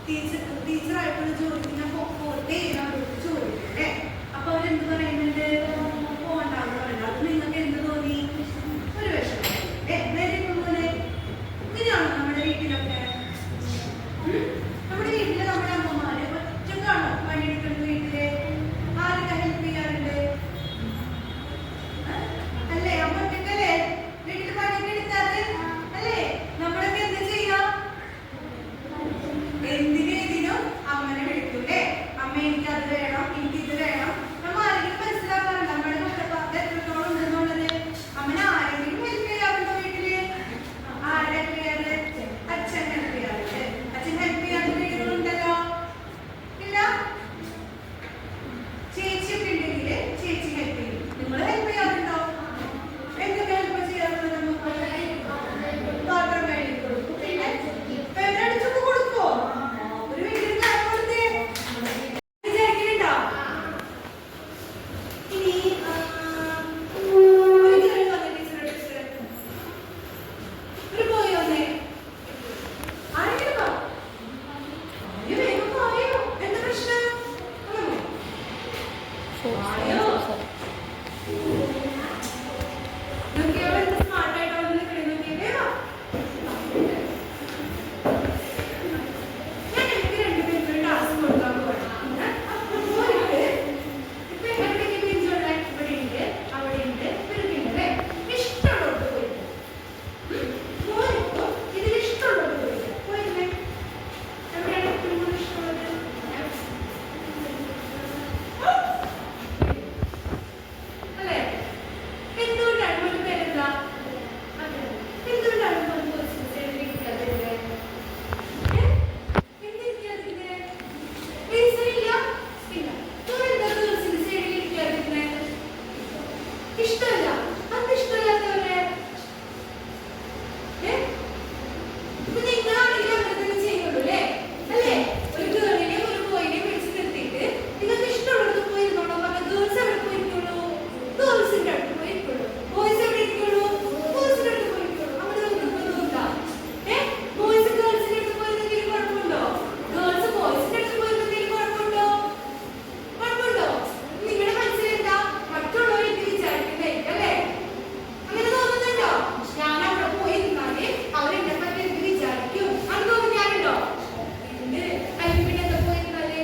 ടീച്ചറായിട്ടുള്ള ജോലി ഞാൻ പോട്ടെ അവരോട് ചോദിക്കട്ടെ. അപ്പൊ അവരെന്ത് പറയുന്നുണ്ട്? പോകണ്ടാന്ന് പറയുന്നത്. അത് നിങ്ങൾക്ക് എന്ത് തോന്നി? ഒരു വിഷമം. ഇങ്ങനെയാണോ നമ്മുടെ വീട്ടിലൊക്കെ? നമ്മുടെ വീട്ടില് നമ്മുടെ അമ്മമാര് ഒറ്റക്കാണോ പണിയെടുക്കുന്നത്? വീട്ടില് ആരൊക്കെ ഹെൽപ്പ് ചെയ്യാറുണ്ട്? അല്ലേ? അമ്മ ഒറ്റക്കല്ലേ വീട്ടിൽ പണിയൊക്കെ എടുത്താല്? അല്ലേ? നമ്മളൊക്കെ എന്ത് ചെയ്യാം? എന്തിനും അമ്മനെ വിളിക്കൂല്ലേ? അമ്മ എനിക്ക് അത് വേണം, എനിക്ക് ഇത് വേണം. നമ്മ ആരെങ്കിലും മനസ്സിലാക്കാറുണ്ട് നമ്മുടെ കഷ്ടപ്പാട് എത്രത്തോളം ഉണ്ടെന്നുള്ളത്? അമ്മനെ ആരെങ്കിലും ഹെൽപ്പ് ചെയ്യാറുണ്ടോ വീട്ടില്? ആരെ ഹെൽപ്പ് ചെയ്യാറ്? അച്ഛൻ ഹെൽപ്പ് ചെയ്യാറുണ്ട്. അച്ഛൻ ഹെൽപ്പ് ചെയ്യാത്ത വീടുകളുണ്ടല്ലോ, ഇല്ല? ചേച്ചിയൊക്കെ ഉണ്ടെങ്കിൽ ചേച്ചി ഹെൽപ്പ് ചെയ്യും. നിങ്ങൾ ഹെൽപ്പ് ചെയ്യാറുണ്ടോ? എന്തൊക്കെ ഹെൽപ്പ് ചെയ്യാറുണ്ട്? നമുക്ക് പാത്രം കഴുകി കൊടുക്കും, പിന്നെ പേരടിച്ചൊക്കെ കൊടുക്കുവോ? ഒരു വീട്ടിൽ കൊടുത്തേ വിചാരിക്കുന്നുണ്ടോ? ഇനി ഒരു പോയി വന്നേ. ആരെങ്കിലും വാ. വേഗം പോയോ? എന്താ പ്രശ്നം? ആയോ? നോക്കിയോ എന്ത് സ്മാർട്ടായിട്ടോ നിൽക്കണേ? നോക്കിയേ വേഗം. ഞാൻ എനിക്ക് രണ്ടുപേർക്കൊരു ടാസ്ക് കൊടുക്കാൻ പോവാണ്. പോയിട്ട് ഇപ്പൊ എവിടേക്ക് ബെഞ്ചുള്ള? ഇവിടെ ഉണ്ട്, അവിടെ ഉണ്ട്, ഇവരൊക്കെ അല്ലേ? ഇഷ്ടമുള്ളവർക്ക് പോയിട്ട് പോയിപ്പോ ഇതിൽ ഇഷ്ടമുള്ളവർക്ക് പോയിട്ട് പോയിരുന്നേ. എവിടെയാണ് ഏറ്റവും കൂടുതൽ ഇഷ്ടമുള്ളത്? അല്ലേ? എന്തുകൊണ്ടാണ് ഒരു പേരെന്താ? എന്തുകൊണ്ടാണ് ഇരിക്കാതിരുന്നത്? എന്തിരിക്കാതിരുന്നേ? റീസൺ ഇല്ല? ഇല്ല. നമ്മളെന്താ ഗേൾസിന്റെ സൈഡിൽ ഇരിക്കാതിരുന്നേ? ഇഷ്ടമല്ല. അത് ഇഷ്ടമല്ലാത്തവരെ ഇപ്പൊ നിങ്ങളാണെങ്കിൽ അങ്ങനെ തന്നെ ചെയ്യുള്ളൂ അല്ലേ? അല്ലേ? ഒരു ഗേളിനെയും ഒരു ബോയിനെയും വിളിച്ച് നിർത്തിയിട്ട് നിങ്ങൾക്ക് ഇഷ്ടമുള്ളത് പോയിരുന്നോളൂ പറഞ്ഞാൽ ഗേൾസ് എവിടെ പോയിരിക്കുള്ളൂ? ഗേൾസിന്റെ അടുത്ത് പോയിരിക്കുള്ളൂ. ബോയ്സ് എവിടെ ഇരിക്കുള്ളൂ? ബോയ്സിന്റെ അടുത്ത് പോയിരിക്കുള്ളൂ. അങ്ങനെ ഒരു നിർബന്ധമുണ്ടോ? ബോയ്സ് ഗേൾസിന്റെ അടുത്ത് പോയിരുന്നെങ്കിലും കുഴപ്പമുണ്ടോ? ഗേൾസ് ബോയ്സിന്റെ അടുത്ത് പോയിരുന്നെങ്കിലും കുഴപ്പമുണ്ടോ? കുഴപ്പമുണ്ടോ? നിങ്ങളുടെ മനസ്സിൽ എന്താ? മറ്റുള്ളവരെ വിചാരിക്കുന്നതായിരിക്കും അല്ലേ? അങ്ങനെ തോന്നുന്നുണ്ടോ? ഞാൻ അവിടെ പോയിരുന്നാല് അവരെന്നെ പറ്റി എന്ത് വിചാരിക്കും? അങ്ങനെ തോന്നിക്കാറുണ്ടോ? ഉണ്ട്. അതിന് പിന്നെ എന്താ പോയിരുന്നാല്?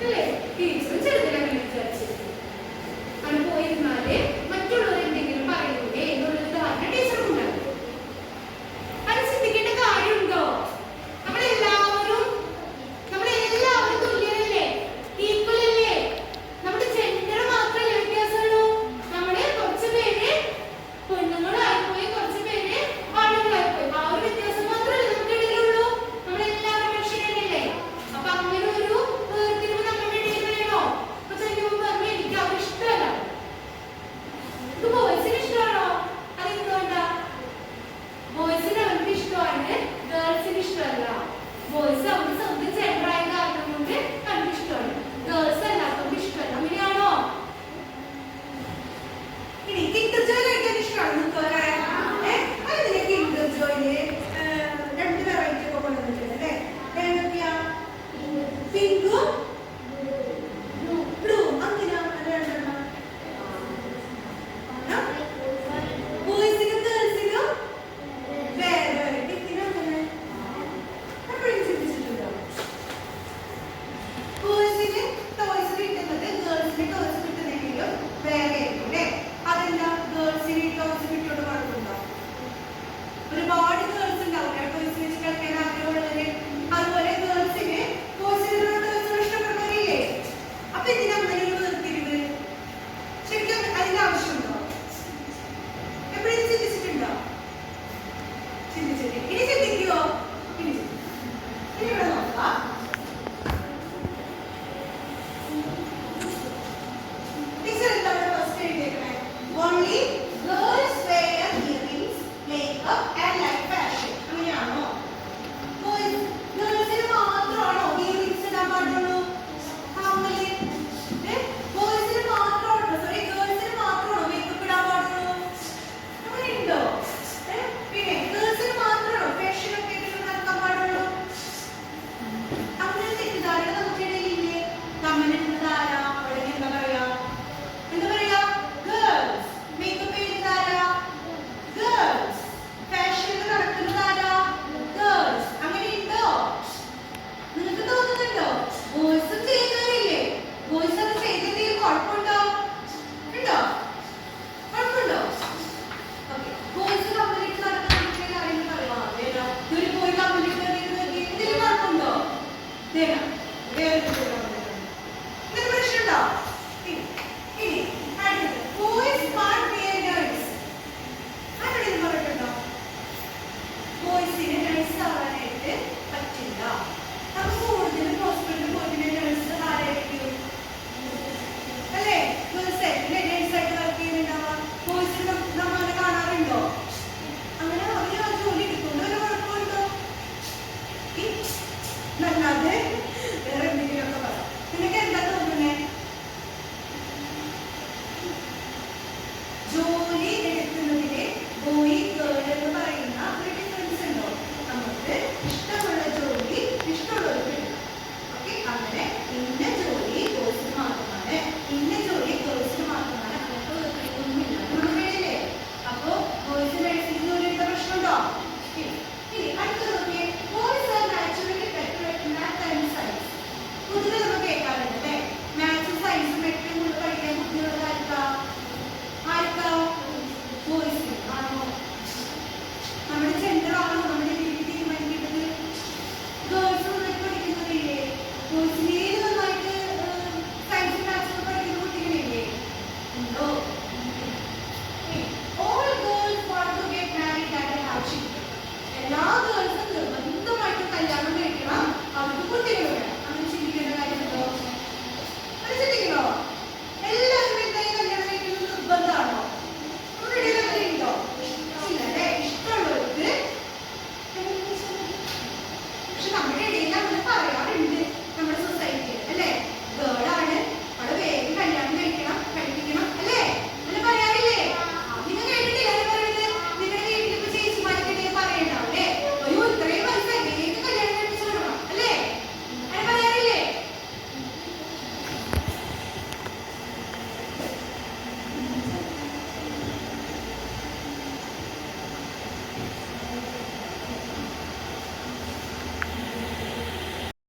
അല്ലേ? ടീച്ചറും ചെറുതിൽ അങ്ങനെ വിചാരിച്ചു. അങ്ങനെ പോയിരുന്നാല് മറ്റുള്ളവർ എന്തെങ്കിലും പറയൂലേ എന്നുള്ളൊരു ധാരണ ടീച്ചറുണ്ടാകും. അത് ചിന്തിക്കേണ്ട കാര്യമുണ്ടോ? നമ്മളെല്ലാവരും തുല്യരല്ലേ? ഈക്വൽ അല്ലേ? നമ്മുടെ ജെൻഡർ മാത്രമല്ലേ വ്യത്യാസമുള്ളൂ? നമ്മള് കുറച്ച് പേര് പെണ്ണുങ്ങളായിപ്പോയി, കുറച്ച് പേര് ആണുങ്ങളായിപ്പോയി. ആ ഒരു വ്യത്യാസം മാത്രമല്ലേ നമുക്കിടയിലുള്ളൂ? നമ്മളെല്ലാവരും മനുഷ്യരല്ലേ? അപ്പൊ അങ്ങനെ ഒരു വേർതിരിവ് നമ്മുടെ ഇടയിൽ വേണോ? അപ്പൊ ചെല്ലുമ്പോൾ പറഞ്ഞു എനിക്ക് അവർ ഇഷ്ടമല്ല. ഇത് ബോയ്സിന് ഇഷ്ടമാണോ? അതെന്തുകൊണ്ടാ? ബോയ്സിന് അവർക്ക് ഇഷ്ടമാണ്, ഗേൾസിന് ഇഷ്ടമല്ല. ബോയ്സ് അവർക്ക് സ്വന്തം ജെൻഡറായ കാരണം കൊണ്ട് അവർക്ക് ഇഷ്ടമാണ്, ഗേൾസ് അല്ലാത്തവർക്ക് ഇഷ്ടമല്ല. അങ്ങനെയാണോ? ഇനി കിൻഡർ ജോയ് കഴിക്കാൻ ഇഷ്ടമാണ് നിങ്ങൾക്ക്? അത് നിങ്ങൾക്ക് കിൻഡർ ജോയില് രണ്ട് വെറൈറ്റി ഒക്കെ കൊണ്ടുവന്നിട്ടുണ്ട് അല്ലേ? ഏതൊക്കെയാ? പിങ്കും ബ്ലൂ. അങ്ങനെയാ രണ്ടെണ്ണം? ബോയ്സിനും ഗേൾസിനും വേറെ വേറെ. അങ്ങനെ എപ്പോഴും ചിന്തിച്ചിട്ടുണ്ടോ? ബോയ്സിന് ടോയ്സ് കിട്ടുന്നത് ഗേൾസിന് ടോയ്സ് കിട്ടുന്നെങ്കിലും വേറെ ആയിരിക്കും അല്ലേ? അതെന്താ? ഗേൾസിന് ടോയ്സ് കിട്ടിയോട് കുഴപ്പമുണ്ടോ? ഒരുപാട് ഗേൾസ് ഉണ്ടാവില്ല ടോയ്സ് വെച്ച് കളിക്കാൻ ആഗ്രഹമുള്ളവര്. അതുപോലെ ഗേൾസിന് ബോയ്സിനുള്ള ടോയ്സ് ഇഷ്ടപ്പെടുന്നവരില്ലേ? അപ്പൊ ഇതിന് അങ്ങനെ ഒരു വേർതിരിവ് ശരിക്കും അതിന്റെ ആവശ്യമുണ്ടോ? എപ്പോഴും ചിന്തിച്ചിട്ടുണ്ടോ? ചിന്തിച്ചിട്ടില്ല. ഇനി ചിന്തിക്കുവോ? ഇനി ഇവിടെ നോക്കാം. ടീച്ചർ എന്താണ് first എഴുതിയേക്കണേ? Only girls wear earrings, makeup